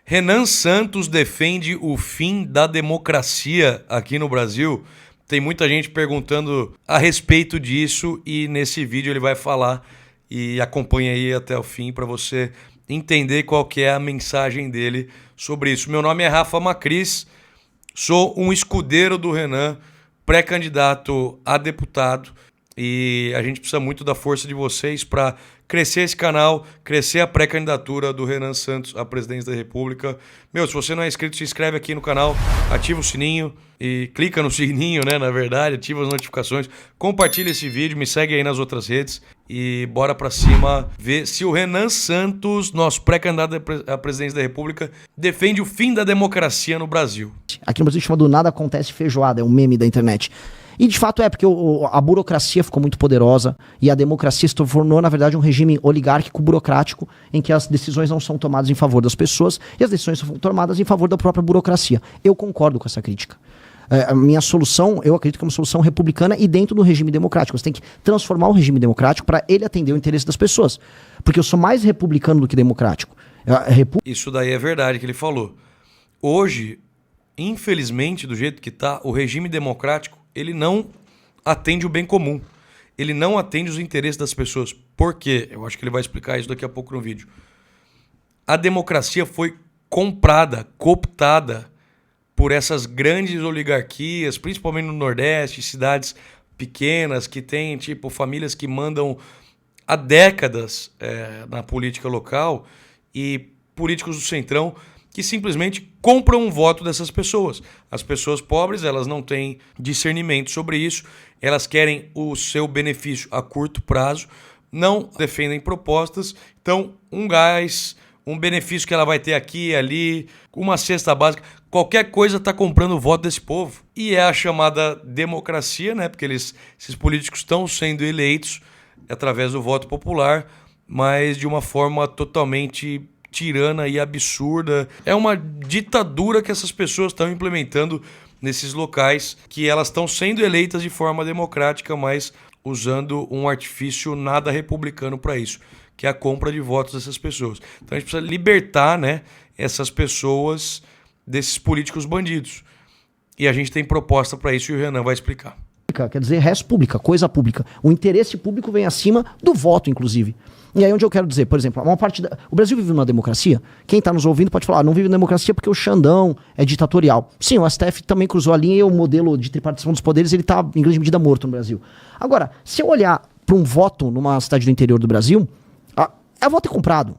Renan Santos defende o fim da democracia aqui no Brasil. Tem muita gente perguntando a respeito disso e nesse vídeo ele vai falar, e acompanha aí até o fim para você entender qual que é a mensagem dele sobre isso. Meu nome é Rafa Macris, sou um escudeiro do Renan, pré-candidato a deputado, e a gente precisa muito da força de vocês para crescer esse canal, crescer a pré-candidatura do Renan Santos à presidência da República. Se você não é inscrito, se inscreve aqui no canal, ativa o sininho e clica no sininho, né? Na verdade, ativa as notificações, compartilha esse vídeo, me segue aí nas outras redes e bora pra cima ver se o Renan Santos, nosso pré-candidato à presidência da República, defende o fim da democracia no Brasil. Aqui no Brasil chama do nada acontece feijoada, é um meme da internet. E de fato é, porque a burocracia ficou muito poderosa e a democracia se tornou, na verdade, um regime oligárquico burocrático em que as decisões não são tomadas em favor das pessoas e as decisões são tomadas em favor da própria burocracia. Eu concordo com essa crítica. A minha solução, eu acredito que é uma solução republicana e dentro do regime democrático. Você tem que transformar o regime democrático para ele atender o interesse das pessoas. Porque eu sou mais republicano do que democrático. Isso daí é verdade que ele falou. Hoje, infelizmente, do jeito que está, o regime democrático ele não atende o bem comum. Ele não atende os interesses das pessoas. Por quê? Eu acho que ele vai explicar isso daqui a pouco no vídeo. A democracia foi comprada, cooptada por essas grandes oligarquias, principalmente no Nordeste, cidades pequenas que têm tipo famílias que mandam há décadas na política local e políticos do Centrão que simplesmente compram um voto dessas pessoas. As pessoas pobres, elas não têm discernimento sobre isso, elas querem o seu benefício a curto prazo, não defendem propostas, então um gás, um benefício que ela vai ter aqui e ali, uma cesta básica, qualquer coisa está comprando o voto desse povo. E é a chamada democracia, né? Porque esses políticos estão sendo eleitos através do voto popular, mas de uma forma totalmente tirana e absurda. É uma ditadura que essas pessoas estão implementando nesses locais, que elas estão sendo eleitas de forma democrática, mas usando um artifício nada republicano para isso, que é a compra de votos dessas pessoas. Então a gente precisa libertar, né, essas pessoas desses políticos bandidos. E a gente tem proposta para isso e o Renan vai explicar. Quer dizer, res pública, coisa pública. O interesse público vem acima do voto, inclusive. E aí onde eu quero dizer, por exemplo, o Brasil vive numa democracia. Quem está nos ouvindo pode falar, não vive numa democracia porque o Xandão é ditatorial. Sim, o STF também cruzou a linha e o modelo de tripartição dos poderes ele está em grande medida morto no Brasil. Agora, se eu olhar para um voto numa cidade do interior do Brasil, o voto é comprado.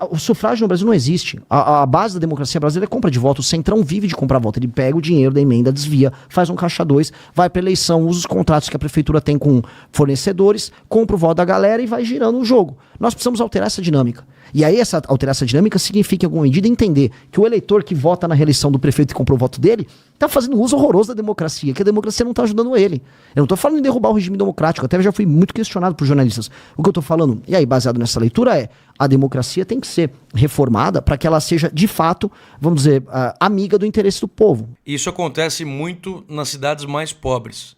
O sufrágio no Brasil não existe. A base da democracia brasileira é compra de voto. O Centrão vive de comprar voto. Ele pega o dinheiro da emenda, desvia, faz um caixa 2, vai para eleição, usa os contratos que a prefeitura tem com fornecedores, compra o voto da galera e vai girando o jogo. Nós precisamos alterar essa dinâmica. E aí alterar essa dinâmica significa, em alguma medida, entender que o eleitor que vota na reeleição do prefeito e comprou o voto dele está fazendo um uso horroroso da democracia, que a democracia não está ajudando ele. Eu não estou falando em derrubar o regime democrático, até já fui muito questionado por jornalistas. O que eu estou falando, e aí baseado nessa leitura, é a democracia tem que ser reformada para que ela seja, de fato, vamos dizer, amiga do interesse do povo. Isso acontece muito nas cidades mais pobres.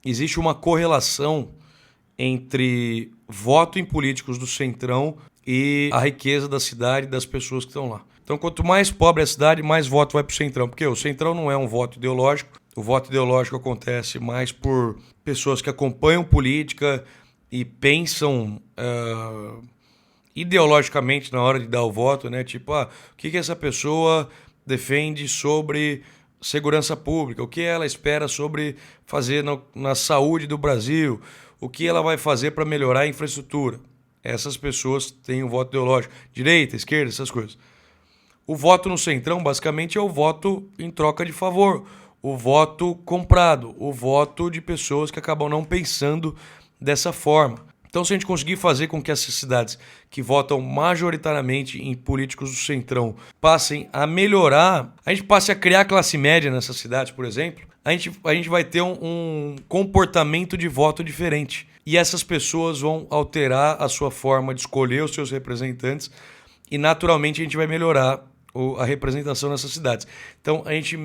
Existe uma correlação entre voto em políticos do Centrão e a riqueza da cidade e das pessoas que estão lá. Então, quanto mais pobre é a cidade, mais voto vai para o Centrão. Porque o Centrão não é um voto ideológico. O voto ideológico acontece mais por pessoas que acompanham política e pensam ideologicamente na hora de dar o voto, né? Tipo, o que essa pessoa defende sobre segurança pública? O que ela espera sobre fazer na saúde do Brasil? O que ela vai fazer para melhorar a infraestrutura? Essas pessoas têm um voto ideológico. Direita, esquerda, essas coisas. O voto no Centrão, basicamente, é o voto em troca de favor. O voto comprado. O voto de pessoas que acabam não pensando dessa forma. Então, se a gente conseguir fazer com que essas cidades que votam majoritariamente em políticos do Centrão passem a melhorar, a gente passe a criar classe média nessas cidades, por exemplo, a gente vai ter um comportamento de voto diferente. E essas pessoas vão alterar a sua forma de escolher os seus representantes e, naturalmente, a gente vai melhorar a representação nessas cidades. Então, a gente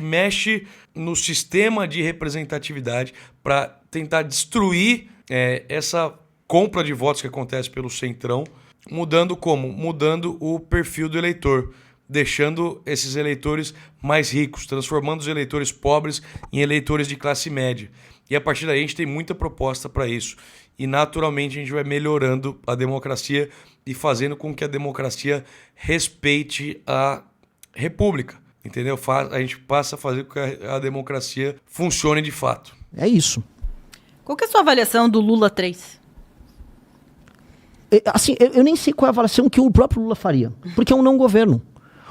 mexe no sistema de representatividade para tentar destruir essa compra de votos que acontece pelo Centrão Mudando como? Mudando o perfil do eleitor, deixando esses eleitores mais ricos, transformando os eleitores pobres em eleitores de classe média. E a partir daí a gente tem muita proposta para isso. E naturalmente a gente vai melhorando a democracia e fazendo com que a democracia respeite a república. Entendeu? A gente passa a fazer com que a democracia funcione de fato. É isso. Qual que é a sua avaliação do Lula 3? Assim, eu nem sei qual é a avaliação que o próprio Lula faria. Porque é um não governo.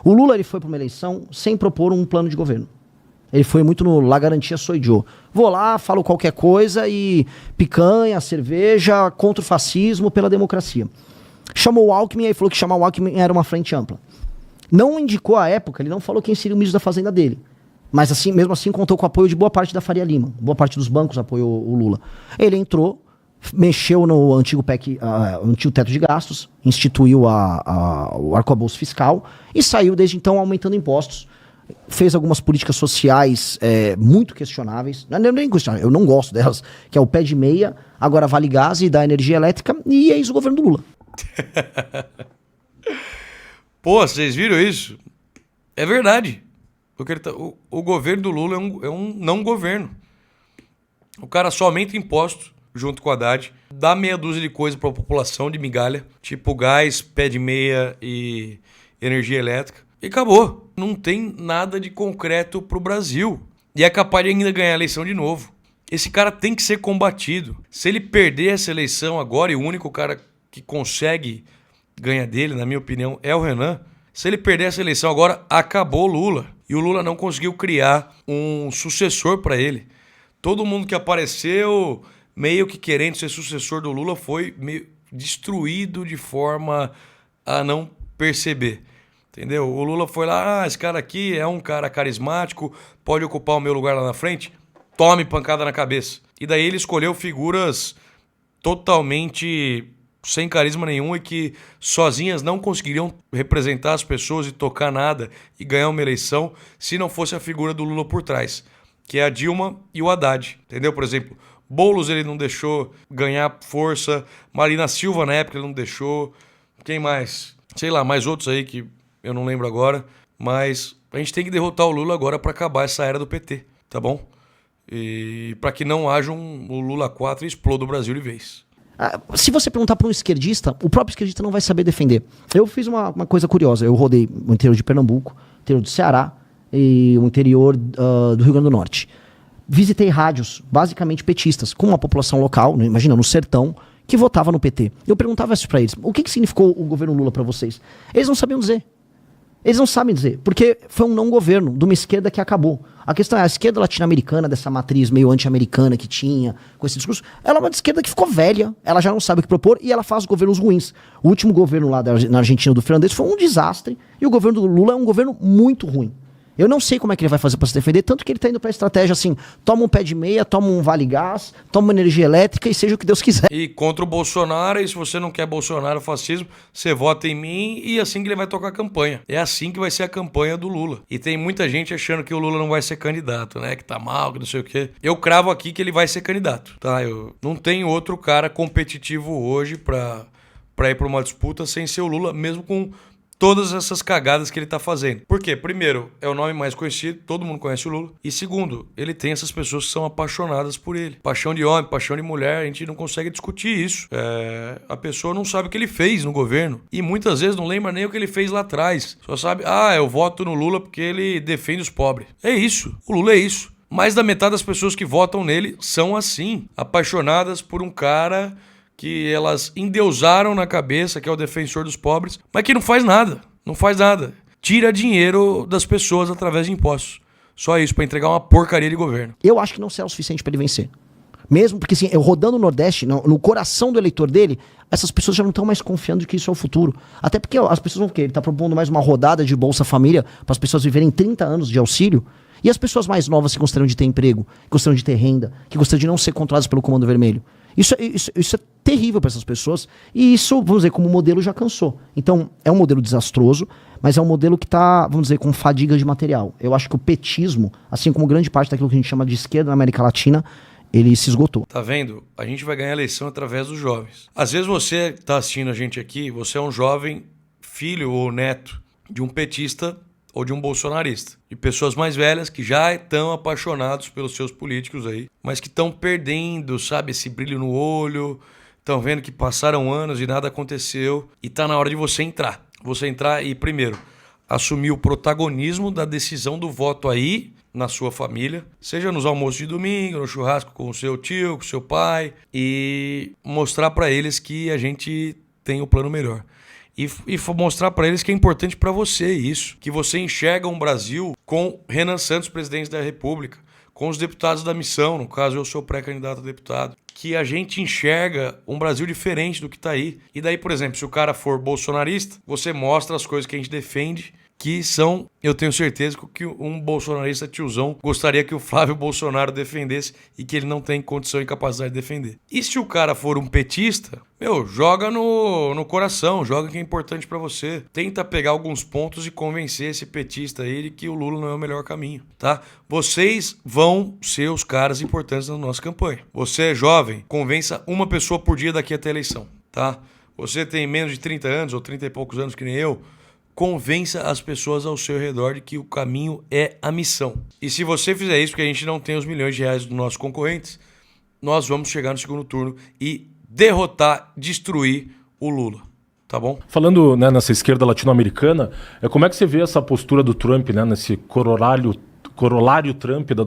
O Lula ele foi para uma eleição sem propor um plano de governo. Ele foi muito no La Garantia Soy Yo. Vou lá, falo qualquer coisa e picanha, cerveja, contra o fascismo, pela democracia. Chamou o Alckmin, aí falou que chamar o Alckmin era uma frente ampla. Não indicou à época, ele não falou quem seria o ministro da Fazenda dele. Mas assim, mesmo assim contou com o apoio de boa parte da Faria Lima. Boa parte dos bancos apoiou o Lula. Ele entrou, mexeu no antigo PEC, antigo teto de gastos, instituiu o arcabouço fiscal e saiu desde então aumentando impostos. Fez algumas políticas sociais muito questionáveis. Não é nem questionável, eu não gosto delas, que é o pé de meia, agora Vale Gás e da energia elétrica, e é isso o governo do Lula. Pô, vocês viram isso? É verdade. O governo do Lula é um não governo. O cara só aumenta impostos junto com o Haddad, dá meia dúzia de coisa para a população de migalha, tipo gás, pé de meia e energia elétrica. E acabou. Não tem nada de concreto pro Brasil. E é capaz de ainda ganhar a eleição de novo. Esse cara tem que ser combatido. Se ele perder essa eleição agora, e o único cara que consegue ganhar dele, na minha opinião, é o Renan. Se ele perder essa eleição agora, acabou o Lula. E o Lula não conseguiu criar um sucessor para ele. Todo mundo que apareceu meio que querendo ser sucessor do Lula foi meio destruído de forma a não perceber. Entendeu? O Lula foi lá, esse cara aqui é um cara carismático, pode ocupar o meu lugar lá na frente, tome pancada na cabeça. E daí ele escolheu figuras totalmente sem carisma nenhum e que sozinhas não conseguiriam representar as pessoas e tocar nada e ganhar uma eleição se não fosse a figura do Lula por trás, que é a Dilma e o Haddad. Entendeu? Por exemplo, Boulos ele não deixou ganhar força, Marina Silva na época ele não deixou, quem mais? Sei lá, mais outros aí que eu não lembro agora, mas a gente tem que derrotar o Lula agora para acabar essa era do PT, tá bom? E para que não haja o Lula 4 e exploda o Brasil de vez. Se você perguntar para um esquerdista, o próprio esquerdista não vai saber defender. Eu fiz uma coisa curiosa, eu rodei o interior de Pernambuco, o interior do Ceará e o interior do Rio Grande do Norte. Visitei rádios, basicamente petistas, com uma população local, imagina, no sertão, que votava no PT. Eu perguntava isso para eles, o que significou o governo Lula para vocês? Eles não sabiam dizer. Eles não sabem dizer, porque foi um não governo de uma esquerda que acabou. A questão é, a esquerda latino-americana, dessa matriz meio anti-americana que tinha, com esse discurso, ela é uma esquerda que ficou velha, ela já não sabe o que propor e ela faz governos ruins. O último governo lá na Argentina do Fernandes foi um desastre e o governo do Lula é um governo muito ruim. Eu não sei como é que ele vai fazer para se defender, tanto que ele tá indo pra estratégia assim, toma um pé de meia, toma um Vale Gás, toma uma energia elétrica e seja o que Deus quiser. E contra o Bolsonaro, e se você não quer Bolsonaro, fascismo, você vota em mim e assim que ele vai tocar a campanha. É assim que vai ser a campanha do Lula. E tem muita gente achando que o Lula não vai ser candidato, né? Que tá mal, que não sei o quê. Eu cravo aqui que ele vai ser candidato, tá? Eu não tenho outro cara competitivo hoje pra ir pra uma disputa sem ser o Lula, mesmo com todas essas cagadas que ele tá fazendo. Por quê? Primeiro, é o nome mais conhecido, todo mundo conhece o Lula. E segundo, ele tem essas pessoas que são apaixonadas por ele. Paixão de homem, paixão de mulher, a gente não consegue discutir isso. A pessoa não sabe o que ele fez no governo. E muitas vezes não lembra nem o que ele fez lá atrás. Só sabe, eu voto no Lula porque ele defende os pobres. É isso, o Lula é isso. Mais da metade das pessoas que votam nele são assim, apaixonadas por um cara que elas endeusaram na cabeça, que é o defensor dos pobres, mas que não faz nada, Tira dinheiro das pessoas através de impostos. Só isso, pra entregar uma porcaria de governo. Eu acho que não será o suficiente pra ele vencer. Mesmo porque, assim, eu rodando o Nordeste, no coração do eleitor dele, essas pessoas já não estão mais confiando de que isso é o futuro. Até porque as pessoas vão querer. Ele tá propondo mais uma rodada de Bolsa Família para as pessoas viverem 30 anos de auxílio. E as pessoas mais novas que gostariam de ter emprego, que gostariam de ter renda, que gostariam de não ser controladas pelo Comando Vermelho. Isso é terrível para essas pessoas e isso, vamos dizer, como modelo já cansou. Então, é um modelo desastroso, mas é um modelo que está, vamos dizer, com fadiga de material. Eu acho que o petismo, assim como grande parte daquilo que a gente chama de esquerda na América Latina, ele se esgotou. Tá vendo? A gente vai ganhar a eleição através dos jovens. Às vezes você tá assistindo a gente aqui, você é um jovem filho ou neto de um petista ou de um bolsonarista. De pessoas mais velhas que já estão apaixonados pelos seus políticos aí, mas que estão perdendo, sabe, esse brilho no olho, estão vendo que passaram anos e nada aconteceu e tá na hora de você entrar. Você entrar e, primeiro, assumir o protagonismo da decisão do voto aí na sua família, seja nos almoços de domingo, no churrasco com o seu tio, com o seu pai, e mostrar para eles que a gente tem o plano melhor. E mostrar para eles que é importante para você isso, que você enxerga um Brasil com Renan Santos, presidente da República, com os deputados da missão, no caso eu sou pré-candidato a deputado, que a gente enxerga um Brasil diferente do que está aí. E daí, por exemplo, se o cara for bolsonarista, você mostra as coisas que a gente defende, que são, eu tenho certeza que um bolsonarista tiozão gostaria que o Flávio Bolsonaro defendesse e que ele não tem condição e capacidade de defender. E se o cara for um petista, joga no coração, joga que é importante pra você. Tenta pegar alguns pontos e convencer esse petista aí de que o Lula não é o melhor caminho, tá? Vocês vão ser os caras importantes na nossa campanha. Você é jovem, convença uma pessoa por dia daqui até a eleição, tá? Você tem menos de 30 anos ou 30 e poucos anos que nem eu, convença as pessoas ao seu redor de que o caminho é a missão. E se você fizer isso, porque a gente não tem os milhões de reais dos nossos concorrentes, nós vamos chegar no segundo turno e derrotar, destruir o Lula. Tá bom? Falando, né, nessa esquerda latino-americana, como é que você vê essa postura do Trump, né, nesse corolário Trump da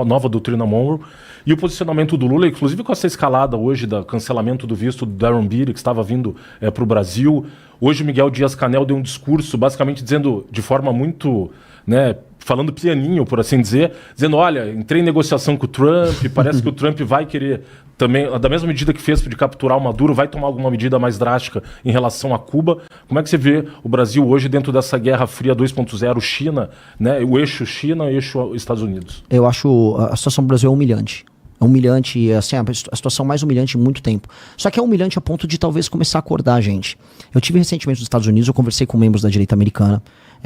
nova doutrina Monroe, e o posicionamento do Lula, inclusive com essa escalada hoje do cancelamento do visto do Darren Beatty, que estava vindo para o Brasil. Hoje o Miguel Dias-Canel deu um discurso basicamente dizendo de forma muito, né, falando pianinho, por assim dizer, dizendo, olha, entrei em negociação com o Trump, parece que o Trump vai querer também, da mesma medida que fez de capturar o Maduro, vai tomar alguma medida mais drástica em relação a Cuba. Como é que você vê o Brasil hoje dentro dessa Guerra Fria 2.0, China, né, o eixo China e o eixo Estados Unidos? Eu acho a situação do Brasil é humilhante. É humilhante, assim, a situação mais humilhante em muito tempo. Só que é humilhante a ponto de talvez começar a acordar a gente. Eu tive recentemente nos Estados Unidos, eu conversei com membros da direita americana,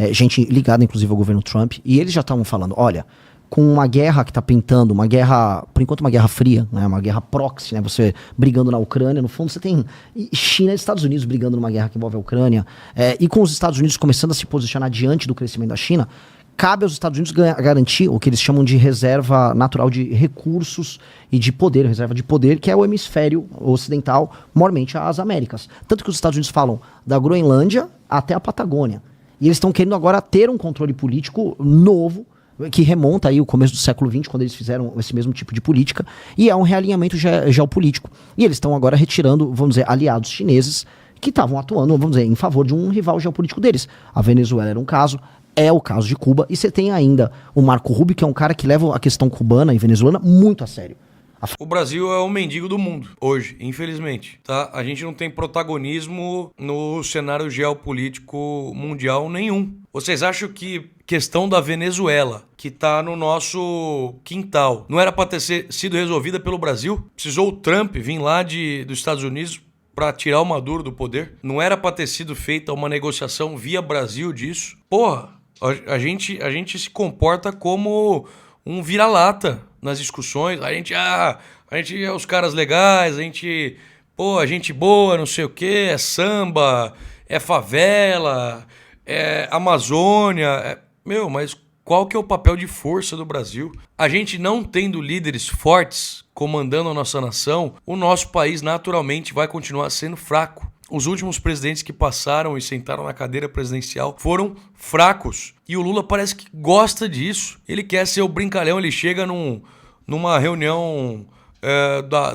gente ligada inclusive ao governo Trump, e eles já estavam falando, olha, com uma guerra que está pintando, uma guerra, por enquanto uma guerra fria, né, uma guerra proxy, né, você brigando na Ucrânia, no fundo você tem China e Estados Unidos brigando numa guerra que envolve a Ucrânia, e com os Estados Unidos começando a se posicionar diante do crescimento da China, cabe aos Estados Unidos garantir o que eles chamam de reserva natural de recursos e de poder, reserva de poder, que é o hemisfério ocidental, maiormente as Américas. Tanto que os Estados Unidos falam da Groenlândia até a Patagônia. E eles estão querendo agora ter um controle político novo, que remonta aí o começo do século XX, quando eles fizeram esse mesmo tipo de política, e é um realinhamento geopolítico. E eles estão agora retirando, vamos dizer, aliados chineses que estavam atuando, vamos dizer, em favor de um rival geopolítico deles. A Venezuela era um caso, é o caso de Cuba, e você tem ainda o Marco Rubio, que é um cara que leva a questão cubana e venezuelana muito a sério. O Brasil é o mendigo do mundo, hoje, infelizmente, tá? A gente não tem protagonismo no cenário geopolítico mundial nenhum. Vocês acham que questão da Venezuela, que tá no nosso quintal, não era para ter sido resolvida pelo Brasil? Precisou o Trump vir lá dos Estados Unidos para tirar o Maduro do poder? Não era para ter sido feita uma negociação via Brasil disso? Porra, a gente se comporta como um vira-lata nas discussões. A gente é os caras legais, a gente boa, não sei o quê, é samba, é favela, é Amazônia. Mas qual que é o papel de força do Brasil? A gente não tendo líderes fortes comandando a nossa nação, o nosso país naturalmente vai continuar sendo fraco. Os últimos presidentes que passaram e sentaram na cadeira presidencial foram fracos. E o Lula parece que gosta disso. Ele quer ser o brincalhão, ele chega numa reunião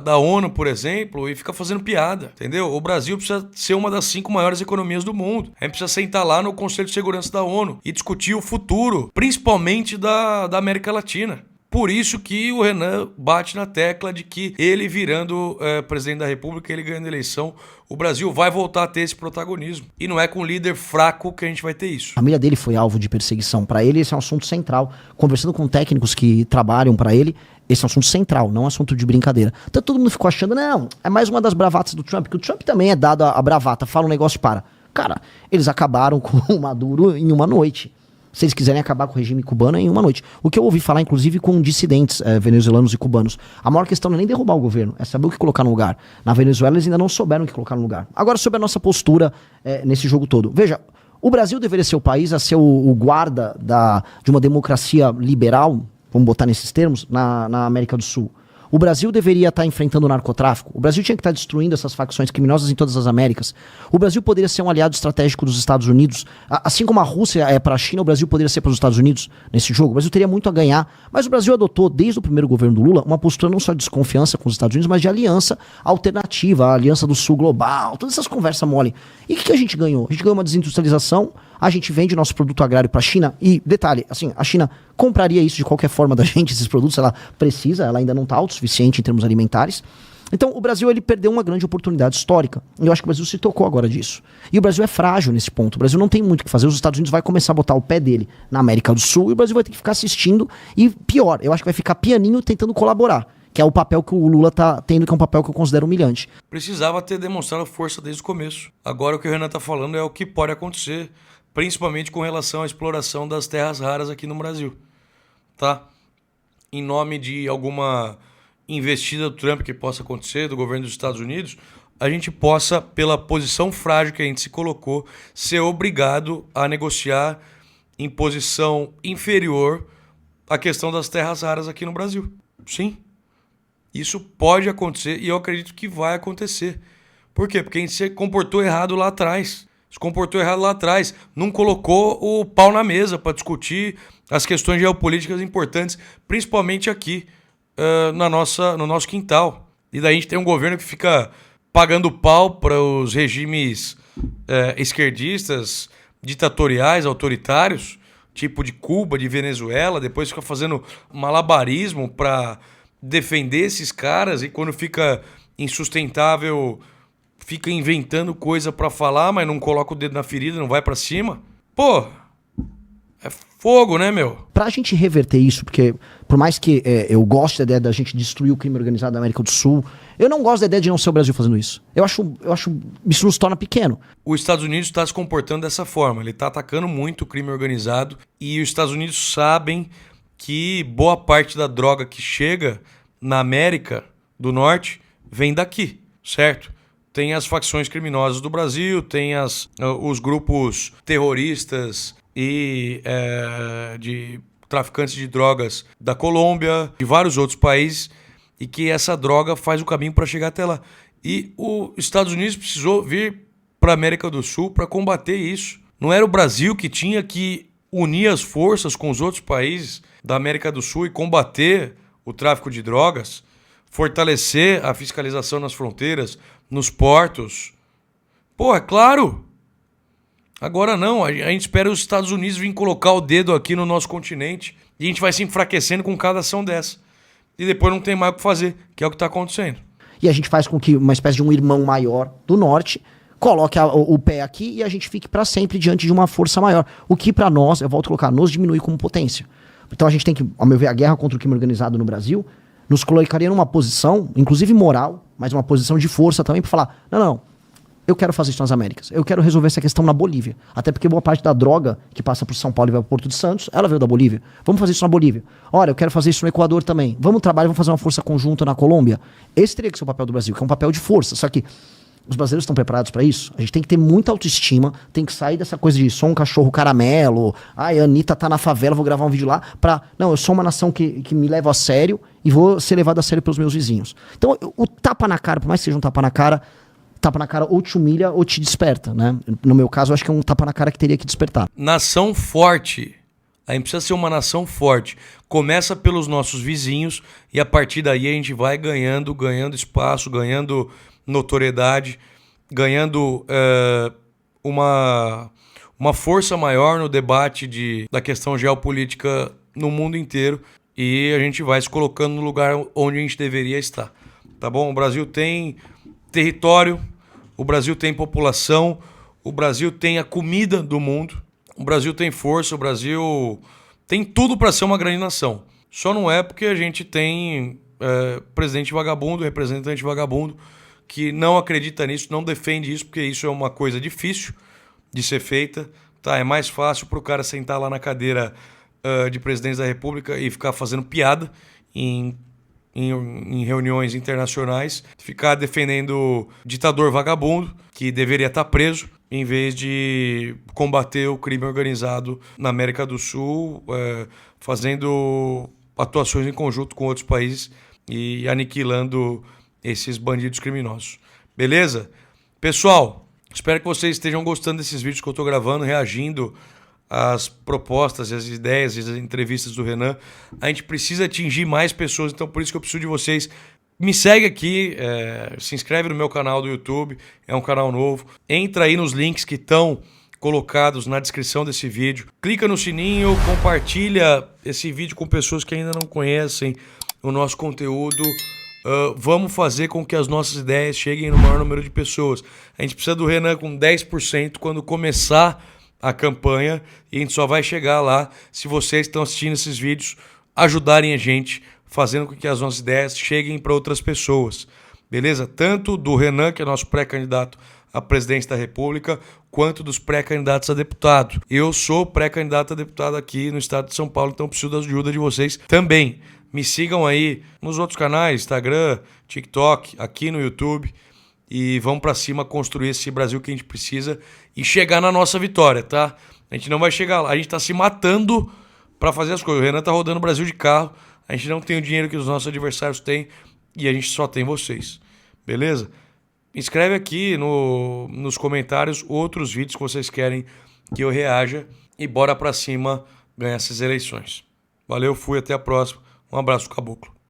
da ONU, por exemplo, e fica fazendo piada, entendeu? O Brasil precisa ser uma das 5 maiores economias do mundo. A gente precisa sentar lá no Conselho de Segurança da ONU e discutir o futuro, principalmente da América Latina. Por isso que o Renan bate na tecla de que ele virando presidente da República, ele ganhando a eleição, o Brasil vai voltar a ter esse protagonismo. E não é com um líder fraco que a gente vai ter isso. A família dele foi alvo de perseguição. Para ele, esse é um assunto central. Conversando com técnicos que trabalham para ele, esse é um assunto central, não é um assunto de brincadeira. Então todo mundo ficou achando, não, é mais uma das bravatas do Trump, que o Trump também é dado a bravata, fala um negócio e para. Cara, eles acabaram com o Maduro em uma noite. Se eles quiserem acabar com o regime cubano, é em uma noite. O que eu ouvi falar, inclusive, com dissidentes venezuelanos e cubanos. A maior questão não é nem derrubar o governo, é saber o que colocar no lugar. Na Venezuela, eles ainda não souberam o que colocar no lugar. Agora, sobre a nossa postura nesse jogo todo. Veja, o Brasil deveria ser o país a ser o guarda de uma democracia liberal, vamos botar nesses termos, na América do Sul. O Brasil deveria estar enfrentando o narcotráfico. O Brasil tinha que estar destruindo essas facções criminosas em todas as Américas. O Brasil poderia ser um aliado estratégico dos Estados Unidos. Assim como a Rússia é para a China, o Brasil poderia ser para os Estados Unidos nesse jogo. O Brasil teria muito a ganhar. Mas o Brasil adotou, desde o primeiro governo do Lula, uma postura não só de desconfiança com os Estados Unidos, mas de aliança alternativa, a aliança do Sul global, todas essas conversas mole. E o que a gente ganhou? A gente ganhou uma desindustrialização, a gente vende nosso produto agrário para a China e, detalhe, assim, a China compraria isso de qualquer forma da gente, esses produtos, ela precisa, ela ainda não está autossuficiente em termos alimentares. Então o Brasil ele perdeu uma grande oportunidade histórica. E eu acho que o Brasil se tocou agora disso. E o Brasil é frágil nesse ponto. O Brasil não tem muito o que fazer. Os Estados Unidos vai começar a botar o pé dele na América do Sul e o Brasil vai ter que ficar assistindo. E pior, eu acho que vai ficar pianinho tentando colaborar. Que é o papel que o Lula tá tendo, que é um papel que eu considero humilhante. Precisava ter demonstrado força desde o começo. Agora o que o Renan está falando é o que pode acontecer, principalmente com relação à exploração das terras raras aqui no Brasil. Tá? Em nome de alguma investida do Trump que possa acontecer, do governo dos Estados Unidos, a gente possa, pela posição frágil que a gente se colocou, ser obrigado a negociar em posição inferior a questão das terras raras aqui no Brasil. Sim. Isso pode acontecer e eu acredito que vai acontecer. Por quê? Porque a gente se comportou errado lá atrás. Se comportou errado lá atrás. Não colocou o pau na mesa para discutir as questões geopolíticas importantes, principalmente aqui no nosso quintal. E daí a gente tem um governo que fica pagando pau para os regimes esquerdistas, ditatoriais, autoritários, tipo de Cuba, de Venezuela, depois fica fazendo malabarismo para defender esses caras e quando fica insustentável fica inventando coisa pra falar, mas não coloca o dedo na ferida, não vai pra cima. Pô, é fogo, né, meu? Pra gente reverter isso, porque por mais que eu goste da ideia da gente destruir o crime organizado da América do Sul, eu não gosto da ideia de não ser o Brasil fazendo isso. Eu acho isso nos torna pequeno. Os Estados Unidos está se comportando dessa forma, ele tá atacando muito o crime organizado e os Estados Unidos sabem que boa parte da droga que chega na América do Norte vem daqui, certo? Tem as facções criminosas do Brasil, tem os grupos terroristas e de traficantes de drogas da Colômbia, de vários outros países, e que essa droga faz o caminho para chegar até lá. E os Estados Unidos precisou vir para a América do Sul para combater isso. Não era o Brasil que tinha que unir as forças com os outros países da América do Sul e combater o tráfico de drogas, fortalecer a fiscalização nas fronteiras, nos portos. Pô, é claro. Agora não, a gente espera os Estados Unidos virem colocar o dedo aqui no nosso continente e a gente vai se enfraquecendo com cada ação dessa. E depois não tem mais o que fazer, que é o que está acontecendo. E a gente faz com que uma espécie de um irmão maior do norte coloque o pé aqui e a gente fique para sempre diante de uma força maior. O que para nós, eu volto a colocar, nos diminui como potência. Então a gente tem que, ao meu ver, a guerra contra o crime organizado no Brasil nos colocaria numa posição, inclusive moral, mas uma posição de força também para falar, não, eu quero fazer isso nas Américas, eu quero resolver essa questão na Bolívia, até porque boa parte da droga que passa por São Paulo e vai para Porto de Santos, ela veio da Bolívia, vamos fazer isso na Bolívia, olha, eu quero fazer isso no Equador também, vamos trabalhar, vamos fazer uma força conjunta na Colômbia. Esse teria que ser o papel do Brasil, que é um papel de força, só que os brasileiros estão preparados para isso? A gente tem que ter muita autoestima, tem que sair dessa coisa de sou um cachorro caramelo, a Anitta tá na favela, vou gravar um vídeo lá, não, eu sou uma nação que me leva a sério e vou ser levado a sério pelos meus vizinhos. Então, o tapa na cara, por mais que seja um tapa na cara ou te humilha ou te desperta, né? No meu caso, eu acho que é um tapa na cara que teria que despertar. Nação forte. A gente precisa ser uma nação forte. Começa pelos nossos vizinhos e a partir daí a gente vai ganhando espaço, ganhando notoriedade, ganhando uma força maior no debate da questão geopolítica no mundo inteiro e a gente vai se colocando no lugar onde a gente deveria estar. Tá bom? O Brasil tem território, o Brasil tem população, o Brasil tem a comida do mundo, o Brasil tem força, o Brasil tem tudo para ser uma grande nação. Só não é porque a gente tem presidente vagabundo, representante vagabundo, que não acredita nisso, não defende isso, porque isso é uma coisa difícil de ser feita, tá? É mais fácil pro cara sentar lá na cadeira de presidente da República e ficar fazendo piada em reuniões internacionais, ficar defendendo ditador vagabundo que deveria estar preso, em vez de combater o crime organizado na América do Sul, fazendo atuações em conjunto com outros países e aniquilando esses bandidos criminosos. Beleza? Pessoal, espero que vocês estejam gostando desses vídeos que eu estou gravando, reagindo às propostas, às ideias e às entrevistas do Renan. A gente precisa atingir mais pessoas, então por isso que eu preciso de vocês. Me segue aqui, se inscreve no meu canal do YouTube, é um canal novo. Entra aí nos links que estão colocados na descrição desse vídeo. Clica no sininho, compartilha esse vídeo com pessoas que ainda não conhecem o nosso conteúdo. Vamos fazer com que as nossas ideias cheguem no maior número de pessoas. A gente precisa do Renan com 10% quando começar a campanha, e a gente só vai chegar lá se vocês que estão assistindo esses vídeos ajudarem a gente, fazendo com que as nossas ideias cheguem para outras pessoas, beleza? Tanto do Renan, que é nosso pré-candidato à presidência da República, quanto dos pré-candidatos a deputado. Eu sou pré-candidato a deputado aqui no estado de São Paulo, então preciso da ajuda de vocês também. Me sigam aí nos outros canais, Instagram, TikTok, aqui no YouTube, e vamos para cima construir esse Brasil que a gente precisa e chegar na nossa vitória, tá? A gente não vai chegar lá, a gente tá se matando para fazer as coisas. O Renan tá rodando o Brasil de carro, a gente não tem o dinheiro que os nossos adversários têm e a gente só tem vocês, beleza? Escreve aqui nos comentários outros vídeos que vocês querem que eu reaja e bora para cima ganhar essas eleições. Valeu, fui, até a próxima. Um abraço, Caboclo.